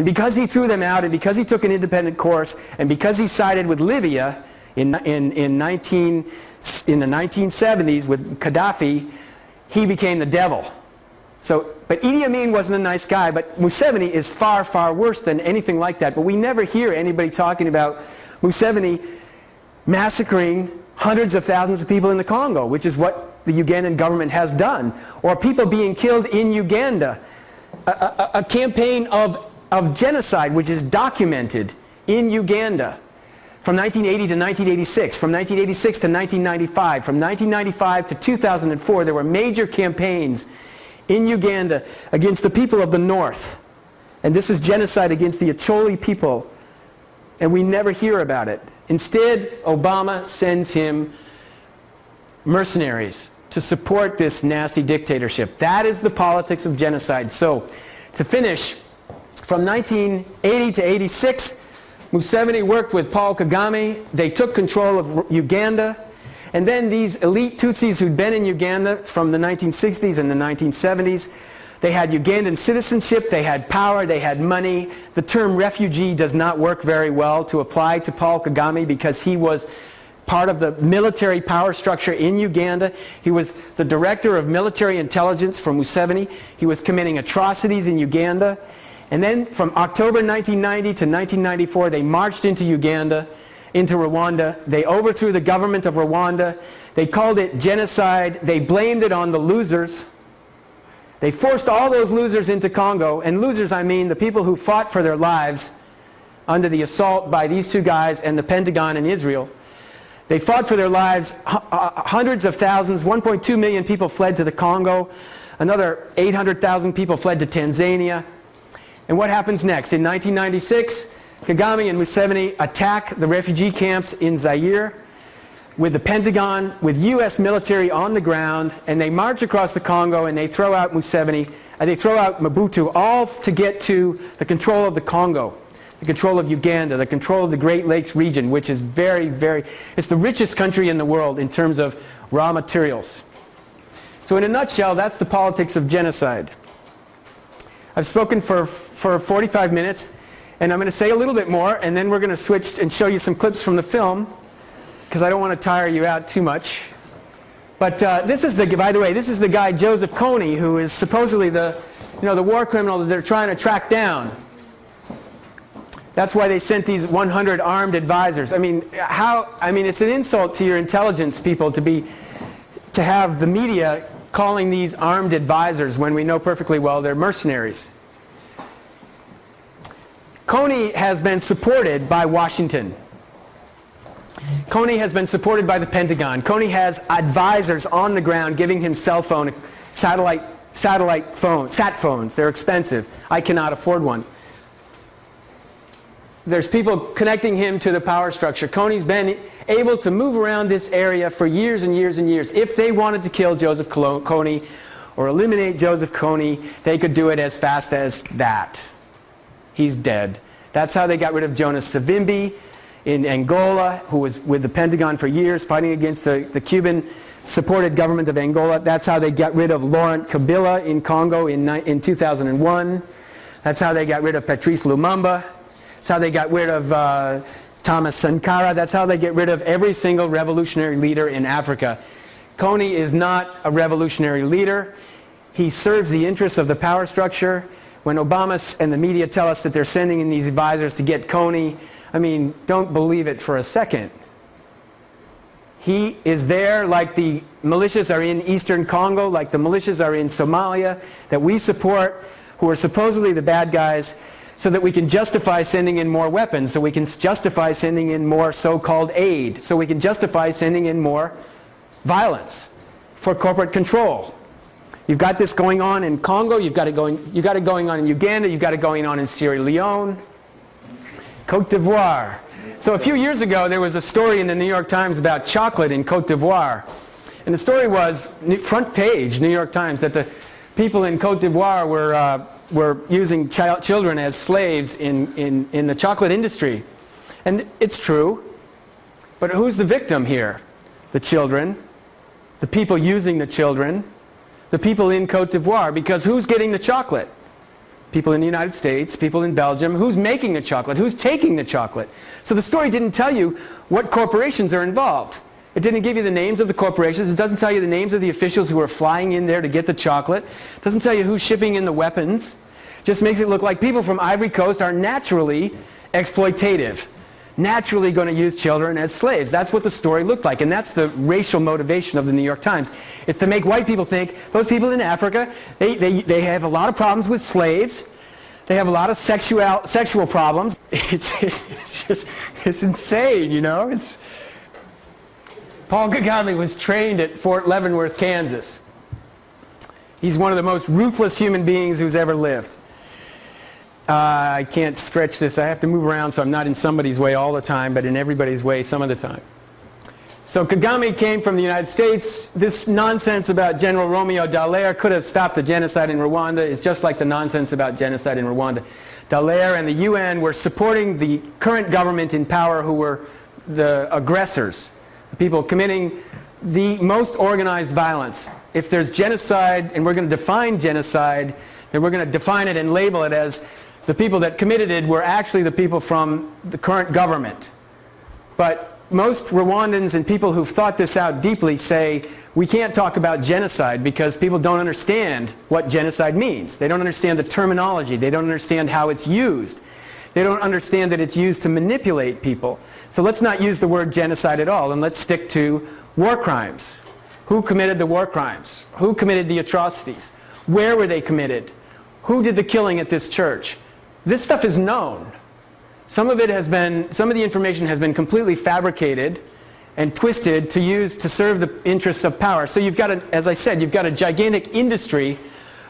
And because he threw them out, and because he took an independent course, and because he sided with Libya in the 1970s with Gaddafi, he became the devil. So, but Idi Amin wasn't a nice guy, but Museveni is far, far worse than anything like that. But we never hear anybody talking about Museveni massacring hundreds of thousands of people in the Congo, which is what the Ugandan government has done. Or people being killed in Uganda. A campaign of genocide which is documented in Uganda from 1980 to 1986, from 1986 to 1995, from 1995 to 2004, there were major campaigns in Uganda against the people of the North. And this is genocide against the Acholi people. And we never hear about it. Instead, Obama sends him mercenaries to support this nasty dictatorship. That is the politics of genocide. So, to finish, from 1980 to 86, Museveni worked with Paul Kagame. They took control of Uganda. And then these elite Tutsis who'd been in Uganda from the 1960s and the 1970s, they had Ugandan citizenship, they had power, they had money. The term refugee does not work very well to apply to Paul Kagame because he was part of the military power structure in Uganda. He was the director of military intelligence for Museveni. He was committing atrocities in Uganda. And then from October 1990 to 1994, they marched into Uganda, into Rwanda. They overthrew the government of Rwanda. They called it genocide. They blamed it on the losers. They forced all those losers into Congo. And losers, I mean the people who fought for their lives under the assault by these two guys and the Pentagon in Israel. They fought for their lives. Hundreds of thousands, 1.2 million people fled to the Congo. Another 800,000 people fled to Tanzania. And what happens next? In 1996, Kagame and Museveni attack the refugee camps in Zaire with the Pentagon, with US military on the ground, and they march across the Congo and they throw out Museveni, they throw out Mobutu, all to get to the control of the Congo, the control of Uganda, the control of the Great Lakes region, which is very, very, it's the richest country in the world in terms of raw materials. So in a nutshell, that's the politics of genocide. I've spoken for 45 minutes, and I'm going to say a little bit more, and then we're going to switch and show you some clips from the film, because I don't want to tire you out too much. But this is by the way, this is the guy Joseph Kony, who is supposedly the war criminal that they're trying to track down. That's why they sent these 100 armed advisors. I mean, it's an insult to your intelligence people to have the media calling these armed advisors when we know perfectly well they're mercenaries. Kony has been supported by Washington. Kony has been supported by the Pentagon. Kony has advisors on the ground giving him satellite phones, sat phones. They're expensive. I cannot afford one. There's people connecting him to the power structure. Kony's been able to move around this area for years and years and years. If they wanted to kill Joseph Kony or eliminate Joseph Kony, they could do it as fast as that. He's dead. That's how they got rid of Jonas Savimbi in Angola, who was with the Pentagon for years fighting against the Cuban-supported government of Angola. That's how they got rid of Laurent Kabila in Congo in 2001. That's how they got rid of Patrice Lumumba. That's how they got rid of Thomas Sankara. That's how they get rid of every single revolutionary leader in Africa. Kony is not a revolutionary leader. He serves the interests of the power structure. When Obama and the media tell us that they're sending in these advisors to get Kony, I mean, don't believe it for a second. He is there like the militias are in eastern Congo, like the militias are in Somalia, that we support, who are supposedly the bad guys, so that we can justify sending in more weapons, so we can justify sending in more so-called aid, so we can justify sending in more violence for corporate control. You've got this going on in Congo, you've got it going on in Uganda, you've got it going on in Sierra Leone, Cote d'Ivoire. So a few years ago, there was a story in the New York Times about chocolate in Cote d'Ivoire. And the story was, front page, New York Times, that the people in Cote d'Ivoire were using children as slaves in the chocolate industry. And it's true. But who's the victim here? The children, the people using the children, the people in Cote d'Ivoire. Because who's getting the chocolate? people in the United States, people in Belgium. Who's making the chocolate? Who's taking the chocolate? So the story didn't tell you what corporations are involved. It didn't give you the names of the corporations. It doesn't tell you the names of the officials who are flying in there to get the chocolate. It doesn't tell you who's shipping in the weapons. It just makes it look like people from Ivory Coast are naturally exploitative, naturally going to use children as slaves. That's what the story looked like, and that's the racial motivation of the New York Times. It's to make white people think those people in Africa, they have a lot of problems with slaves. They have a lot of sexual problems. It's insane, you know. Paul Kagame was trained at Fort Leavenworth, Kansas. He's one of the most ruthless human beings who's ever lived. I can't stretch this. I have to move around so I'm not in somebody's way all the time, but in everybody's way some of the time. So Kagame came from the United States. This nonsense about General Romeo Dallaire could have stopped the genocide in Rwanda. It's just like the nonsense about genocide in Rwanda. Dallaire and the UN were supporting the current government in power, who were the aggressors, the people committing the most organized violence. If there's genocide, and we're going to define genocide, then we're going to define it and label it as the people that committed it were actually the people from the current government. But most Rwandans and people who've thought this out deeply say we can't talk about genocide because people don't understand what genocide means. They don't understand the terminology. They don't understand how it's used. They don't understand that it's used to manipulate people. So let's not use the word genocide at all, and let's stick to war crimes. Who committed the war crimes? Who committed the atrocities? Where were they committed? Who did the killing at this church? This stuff is known. Some of the information has been completely fabricated and twisted to serve the interests of power. So you've got, as I said, you've got a gigantic industry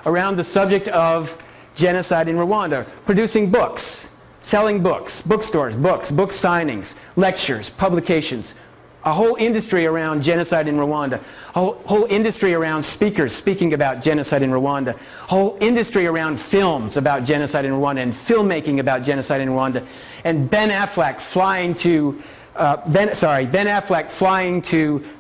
around the subject of genocide in Rwanda, producing books, selling books, bookstores, book signings, lectures, publications. A whole industry around genocide in Rwanda. A whole industry around speakers speaking about genocide in Rwanda. A whole industry around films about genocide in Rwanda and filmmaking about genocide in Rwanda. And Ben Affleck flying to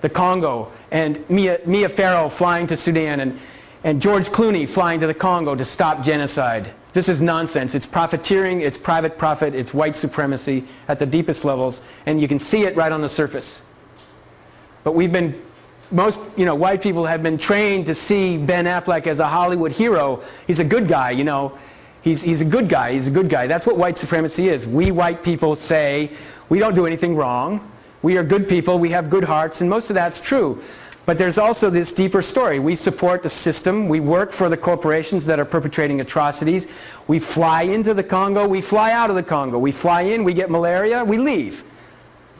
the Congo, and Mia Farrow flying to Sudan, and George Clooney flying to the Congo to stop genocide. This is nonsense. It's profiteering, it's private profit, it's white supremacy at the deepest levels, and you can see it right on the surface. But most white people have been trained to see Ben Affleck as a Hollywood hero. He's a good guy, you know. He's a good guy, he's a good guy. That's what white supremacy is. We white people say, we don't do anything wrong. We are good people, we have good hearts, and most of that's true. But there's also this deeper story. We support the system. We work for the corporations that are perpetrating atrocities. We fly into the Congo. We fly out of the Congo. We fly in, we get malaria, we leave.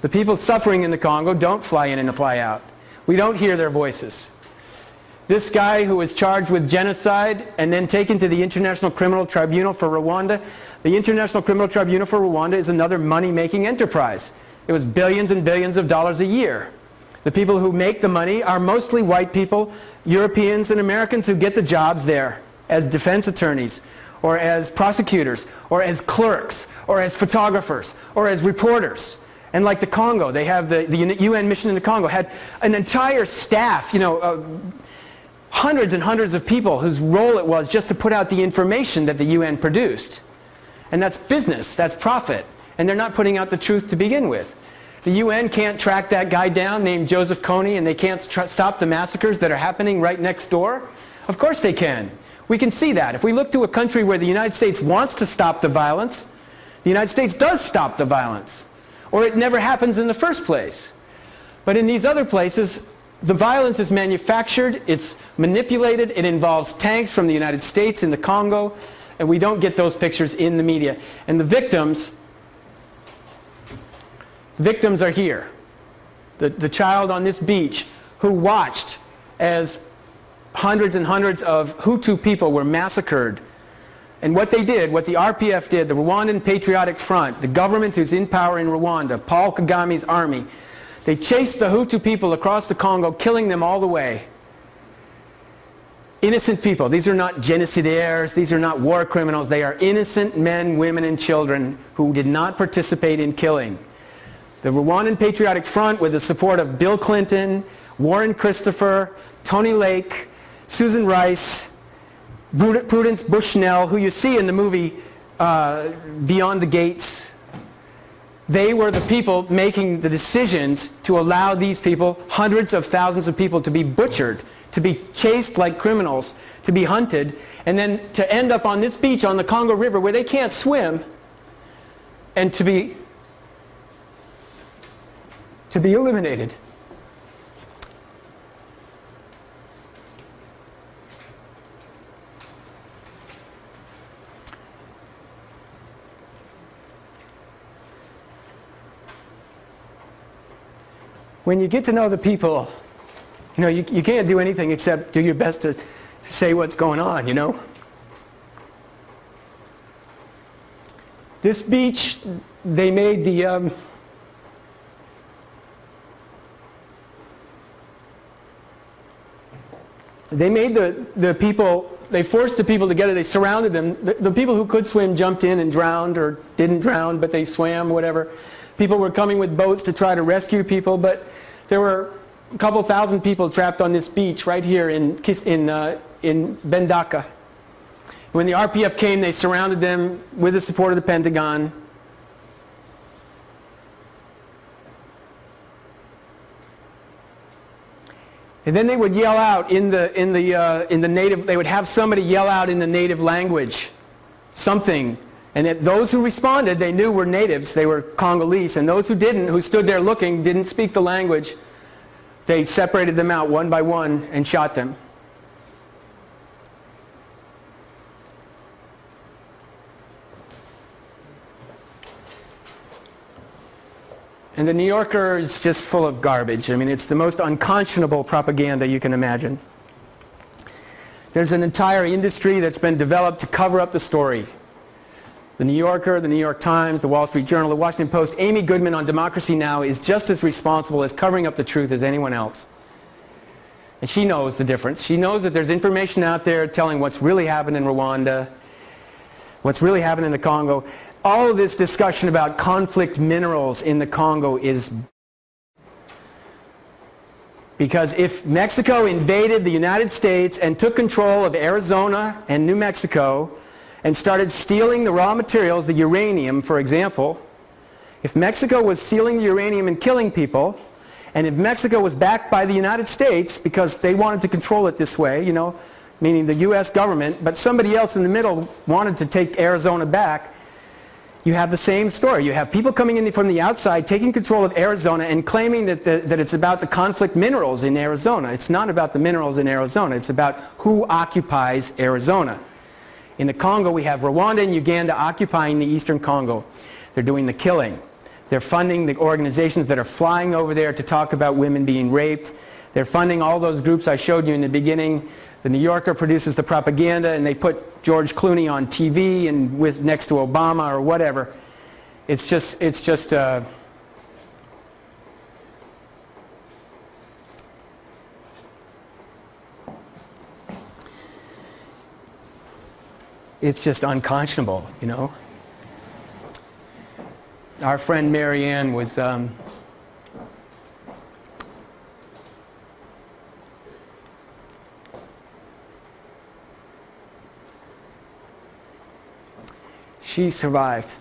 The people suffering in the Congo don't fly in and fly out. We don't hear their voices. This guy who was charged with genocide and then taken to the International Criminal Tribunal for Rwanda, the International Criminal Tribunal for Rwanda is another money-making enterprise. It was billions and billions of dollars a year. The people who make the money are mostly white people, Europeans and Americans who get the jobs there as defense attorneys, or as prosecutors, or as clerks, or as photographers, or as reporters. And like the Congo, they have the UN mission in the Congo had an entire staff, hundreds and hundreds of people whose role it was just to put out the information that the UN produced. And that's business, that's profit. And they're not putting out the truth to begin with. The UN can't track that guy down named Joseph Kony, and they can't stop the massacres that are happening right next door. Of course they can. We can see that. If we look to a country where the United States wants to stop the violence, the United States does stop the violence. Or it never happens in the first place. But in these other places, the violence is manufactured, it's manipulated, it involves tanks from the United States in the Congo, and we don't get those pictures in the media. And the victims are here. The child on this beach who watched as hundreds and hundreds of Hutu people were massacred. And what they did, what the RPF did, the Rwandan Patriotic Front, the government who's in power in Rwanda, Paul Kagame's army, they chased the Hutu people across the Congo, killing them all the way. Innocent people. These are not genocidaires. These are not war criminals. They are innocent men, women, and children who did not participate in killing. The Rwandan Patriotic Front, with the support of Bill Clinton, Warren Christopher, Tony Lake, Susan Rice, Prudence Bushnell, who you see in the movie Beyond the Gates. They were the people making the decisions to allow these people, hundreds of thousands of people, to be butchered, to be chased like criminals, to be hunted, and then to end up on this beach on the Congo River where they can't swim, and to be eliminated. When you get to know the people, you know, you can't do anything except do your best to say what's going on, you know. This beach, they made the people, they forced the people together, they surrounded them. The people who could swim jumped in and drowned, or didn't drown, but they swam, whatever. People were coming with boats to try to rescue people, but there were a couple thousand people trapped on this beach right here in Bendaka. When the RPF came, they surrounded them with the support of the Pentagon. And then they would yell out in the native. They would have somebody yell out in the native language, something, and that those who responded, they knew were natives. They were Congolese, and those who didn't, who stood there looking, didn't speak the language. They separated them out one by one and shot them. And the New Yorker is just full of garbage. I mean, it's the most unconscionable propaganda you can imagine. There's an entire industry that's been developed to cover up the story. The New Yorker, the New York Times, the Wall Street Journal, the Washington Post, Amy Goodman on Democracy Now! Is just as responsible as covering up the truth as anyone else. And she knows the difference. She knows that there's information out there telling what's really happened in Rwanda, what's really happened in the Congo. All of this discussion about conflict minerals in the Congo is because if Mexico invaded the United States and took control of Arizona and New Mexico and started stealing the raw materials, the uranium, for example, if Mexico was stealing the uranium and killing people, and if Mexico was backed by the United States because they wanted to control it this way, you know, meaning the U.S. government, but somebody else in the middle wanted to take Arizona back, you have the same story. You have people coming in from the outside, taking control of Arizona and claiming that it's about the conflict minerals in Arizona. It's not about the minerals in Arizona. It's about who occupies Arizona. In the Congo, we have Rwanda and Uganda occupying the eastern Congo. They're doing the killing. They're funding the organizations that are flying over there to talk about women being raped. They're funding all those groups I showed you in the beginning. The New Yorker produces the propaganda, and they put George Clooney on TV and next to Obama or whatever. It's just unconscionable, you know. Our friend Marianne was she survived.